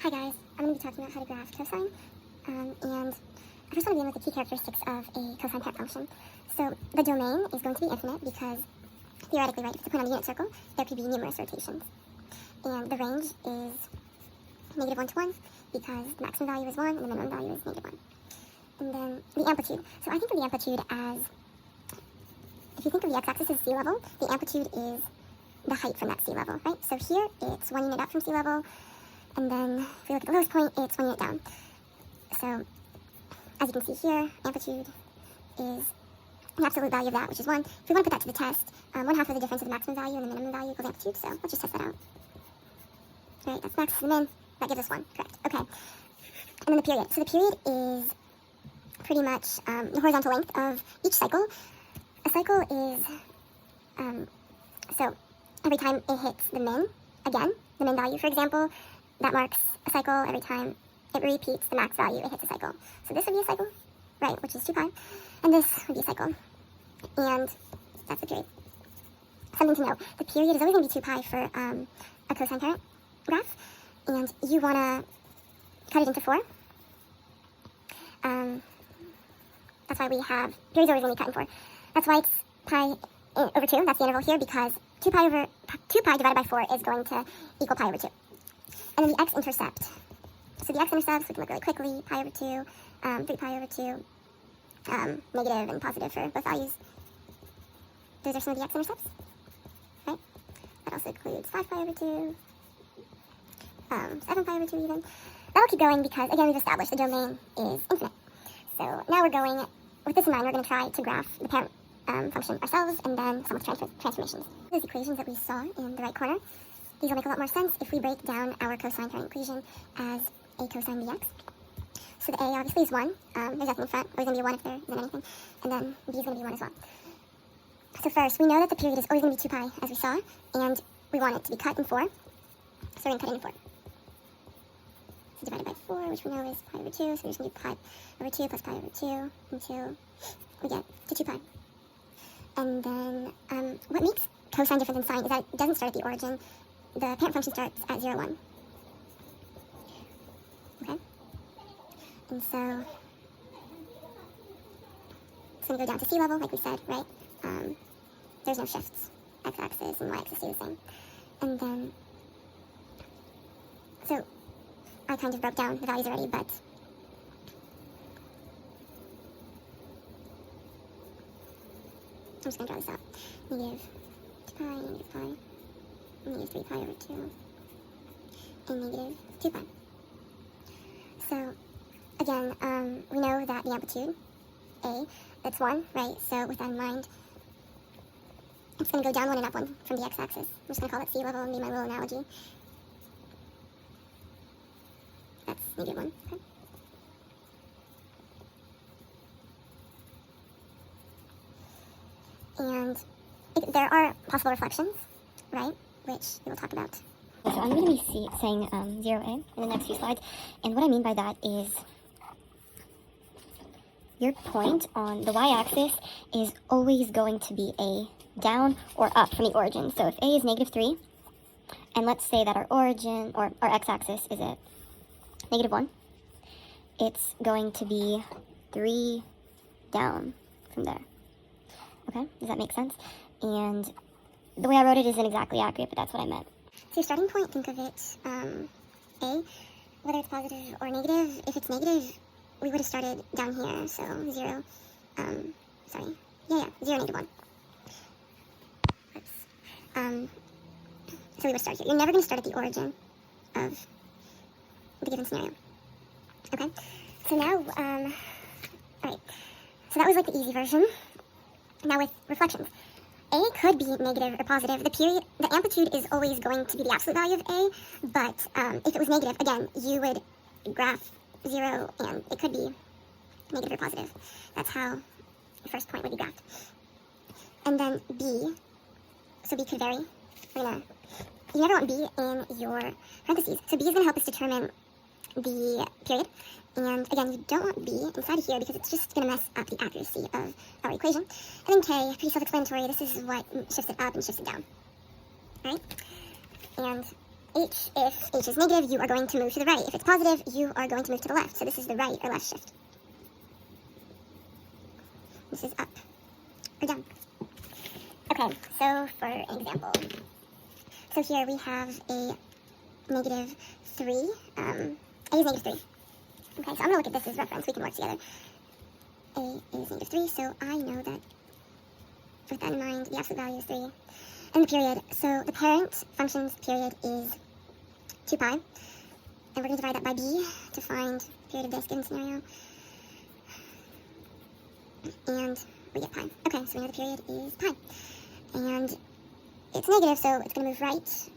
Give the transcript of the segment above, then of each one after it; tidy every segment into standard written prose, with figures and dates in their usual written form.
Hi guys, I'm going to be talking about how to graph cosine, and I first want to begin with the key characteristics of a cosine parent function. So the domain is going to be infinite because, theoretically, right, if it's a point on the unit circle, there could be numerous rotations. And the range is -1 to 1 because the maximum value is 1 and the minimum value is -1. And then the amplitude. So I think of the amplitude as, if you think of the x-axis as sea level, the amplitude is the height from that sea level, right? So here it's 1 unit up from sea level, and then if we look at the lowest point, it's 1 unit down. So as you can see here, amplitude is the absolute value of that, which is 1. If we want to put that to the test, 1/2 of the difference of the maximum value and the minimum value equals amplitude, so let's just test that out. Right, that's max and min, that gives us 1, correct, okay. And then the period. So the period is pretty much the horizontal length of each cycle. A cycle is, so every time it hits the min, again, the min value, for example, that marks a cycle every time it repeats the max value it hits a cycle. So this would be a cycle, right, which is 2 pi, and this would be a cycle, and that's the period. Something to know, the period is always going to be 2 pi for a cosine parent graph, and you want to cut it into 4. That's why we have, period's always going to be cut in 4. That's why it's pi over 2, that's the interval here, because 2 pi divided by 4 is going to equal pi over 2. And then the x-intercept. So the x-intercepts, we can look really quickly, pi over 2, 3 pi over 2, negative and positive for both values. Those are some of the x-intercepts, right? That also includes 5 pi over 2, 7 pi over 2 even. That'll keep going because, again, we've established the domain is infinite. So now we're going, with this in mind, we're going to try to graph the parent function ourselves and then some of the transformations. Those equations that we saw in the right corner, these will make a lot more sense if we break down our cosine parent equation as a cosine dx. So the a obviously is 1. There's nothing in front. Always going to be a 1 if there isn't anything. And then b is going to be 1 as well. So first, we know that the period is always going to be 2 pi, as we saw, and we want it to be cut in 4. So we're going to cut it in 4. So divided by 4, which we know is pi over 2, so we're just going to do pi over 2 plus pi over 2 until we get to 2 pi. And then what makes cosine different than sine is that it doesn't start at the origin. The parent function starts at 0, 1. Okay? And so it's going to go down to sea level, like we said, right? There's no shifts. X-axis and y-axis stay the same. And then, so I kind of broke down the values already, but I'm just going to draw this out. -2 pi, -3 pi over 2, and -2 pi. So, again, we know that the amplitude, A, that's 1, right? So with that in mind, it's going to go down 1 and up 1 from the x-axis. I'm just going to call it sea level and be my little analogy. That's -1, okay? And there are possible reflections, right, which we will talk about. So I'm going to be saying 0a in the next few slides, and what I mean by that is your point on the y-axis is always going to be a down or up from the origin. So if a is -3, and let's say that our origin, or our x-axis is at -1, it's going to be 3 down from there. Okay, does that make sense? And the way I wrote it isn't exactly accurate, but that's what I meant. So your starting point, think of it, A, whether it's positive or negative. If it's negative, we would have started down here, so 0, 0, -1. Oops. So we would start here. You're never going to start at the origin of the given scenario. Okay, so now, alright, so that was like the easy version. Now with reflections. A could be negative or positive. The amplitude is always going to be the absolute value of A, but if it was negative, again, you would graph 0, and it could be negative or positive. That's how the first point would be graphed. And then B, so B could vary. You never want B in your parentheses. So B is going to help us determine the period. And again, you don't want B inside of here because it's just going to mess up the accuracy of our equation. And then K, pretty self-explanatory. This is what shifts it up and shifts it down. Right? And h. If h is negative, you are going to move to the right. If it's positive, you are going to move to the left. So this is the right or left shift. This is up or down. Okay, so for an example. So here we have a negative 3. A is negative 3. Okay, so I'm going to look at this as reference. We can work together. A is negative 3, so I know that with that in mind, the absolute value is 3. And the period, so the parent function's period is 2 pi. And we're going to divide that by b to find the period of this given scenario. And we get pi. Okay, so we know the period is pi. And it's negative, so it's going to move right.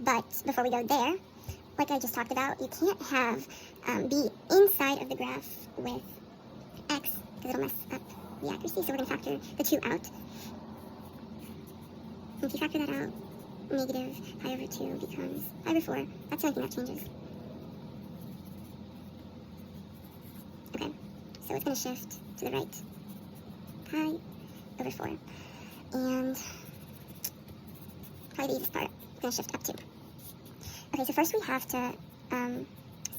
But before we go there, like I just talked about, you can't have b inside of the graph with x, because it'll mess up the accuracy. So we're going to factor the 2 out. And if you factor that out, negative pi over 2 becomes pi over 4. That's the only thing that changes. Okay, so it's going to shift to the right. Pi over 4. And probably the easiest part, it's going to shift up 2. Okay, so first we have to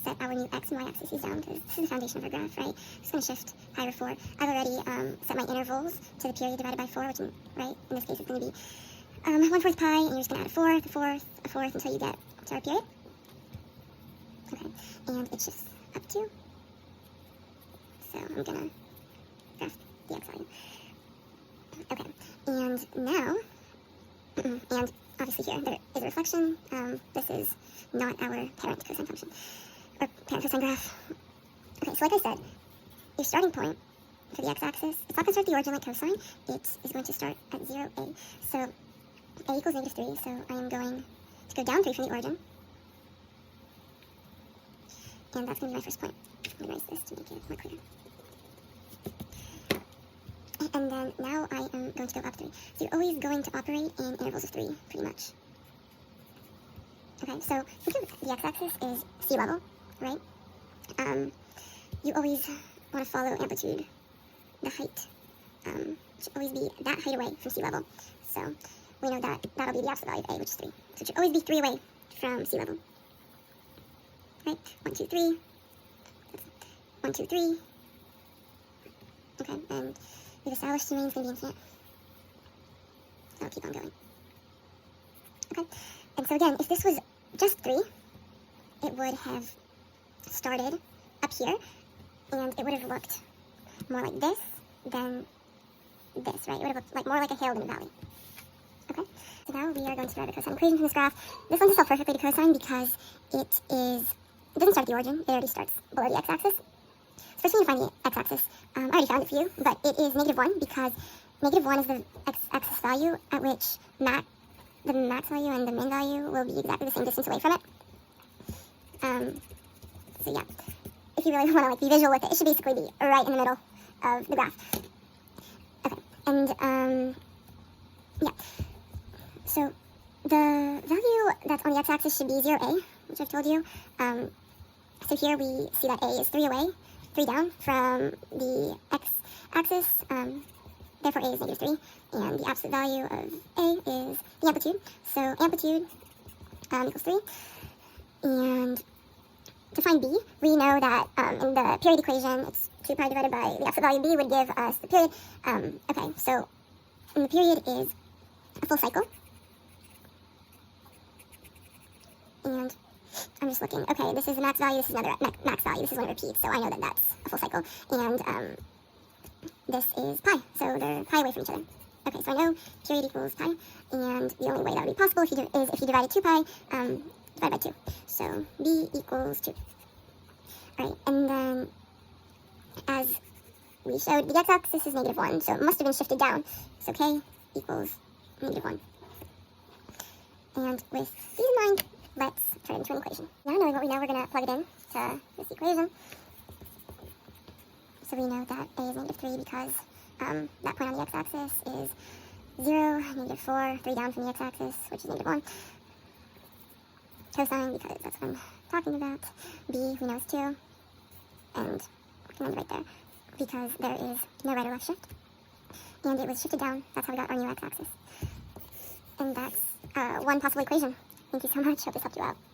set our new x and y axes down, because this is the foundation of our graph, right? It's going to shift pi over 4. I've already set my intervals to the period divided by 4, which, right, in this case it's going to be 1/4 pi, and you're just going to add a fourth, a fourth, a fourth, until you get to our period. Okay, and it shifts up 2. So I'm going to graph the x value. Okay, and now, and obviously here, there is a reflection. This is not our parent cosine function, or parent cosine graph. Okay, so like I said, your starting point for the x-axis, it's not going to start at the origin like cosine, it is going to start at 0a. So a equals negative 3, so I am going to go down 3 from the origin. And that's going to be my first point. I'm going to erase this to make it more clear. And then now I am going to go up 3. So you're always going to operate in intervals of 3, pretty much. Okay, so think of the x-axis is sea level, right? You always want to follow amplitude, the height. Should always be that height away from sea level. So we know that that'll be the absolute value of a, which is 3. So it should always be 3 away from sea level. Right? 1, 2, 3. 1, 2, 3. Okay, and we've established domain is going to be infinite. So I'll keep on going. Okay, and so again, if this was just 3, it would have started up here, and it would have looked more like this than this, right? It would have looked more like a hill than a valley. Okay, so now we are going to derive a cosine equation from this graph. This lends itself perfectly to cosine because it doesn't start at the origin, it already starts below the x-axis. So first we need to find the x-axis. I already found it for you, but it is negative 1 because negative 1 is the x-axis value at which the max value and the min value will be exactly the same distance away from it. So yeah, if you really want to be visual with it, it should basically be right in the middle of the graph. Okay, and yeah, so the value that's on the x-axis should be 0a, which I've told you. So here we see that a is 3 away, 3 down from the x-axis. Therefore, a is negative 3, and the absolute value of a is the amplitude. So amplitude equals 3. And to find b, we know that in the period equation, it's 2 pi divided by the absolute value of b would give us the period. Okay, so the period is a full cycle. And I'm just looking. Okay, this is the max value, this is another max value. This is when it repeats, so I know that that's a full cycle. And this is pi, so they're pi away from each other. Okay, so I know period equals pi, and the only way that would be possible is if you divided 2 pi divided by 2. So b equals 2. Alright, and then as we showed, the x-axis is negative 1, so it must have been shifted down. So k equals negative 1. And with these in mind, let's turn it into an equation. Now knowing what we know, we're going to plug it in to this equation. So we know that a is negative 3 because that point on the x-axis is 0, negative 4, 3 down from the x-axis, which is negative 1. Cosine, because that's what I'm talking about. B, we know is 2. And we can end it right there, because there is no right or left shift. And it was shifted down. That's how we got our new x-axis. And that's one possible equation. Thank you so much. Hope this helped you out.